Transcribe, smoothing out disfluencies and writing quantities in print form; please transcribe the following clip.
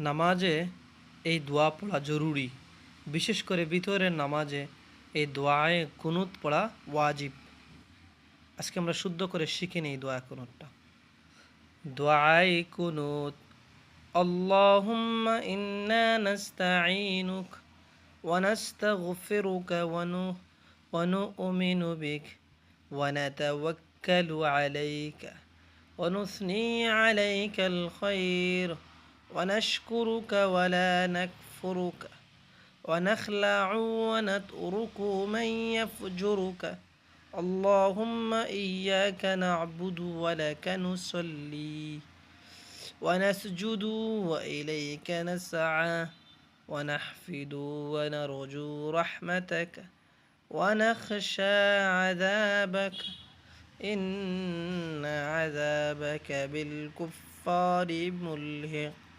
নামাজে এই দোয়া পড়া জরুরি, বিশেষ করে ভিতরের নামাজে এই দোয়ায়ে কুনুত পড়া ওয়াজিব। আজকে আমরা শুদ্ধ করে শিখে নিই দোয়া কুনুতটা। দোয়ায়ে কুনুত। আল্লাহুম্মা ইন্না নাস্তাঈনুক ওয়া নাস্তাগফিরুকা ওয়া নু'মিনু বিক ওয়া নাতাওয়াক্কালু আলাইকা ওয়া নুসনি আলাইকাল খায়র ونشكرك ولا نكفرك ونخلع ونترك من يفجرك اللهم إياك نعبد ولك نصلي ونسجد وإليك نسعى ونحفد ونرجو رحمتك ونخشى عذابك إن عذابك بالكفار ملحق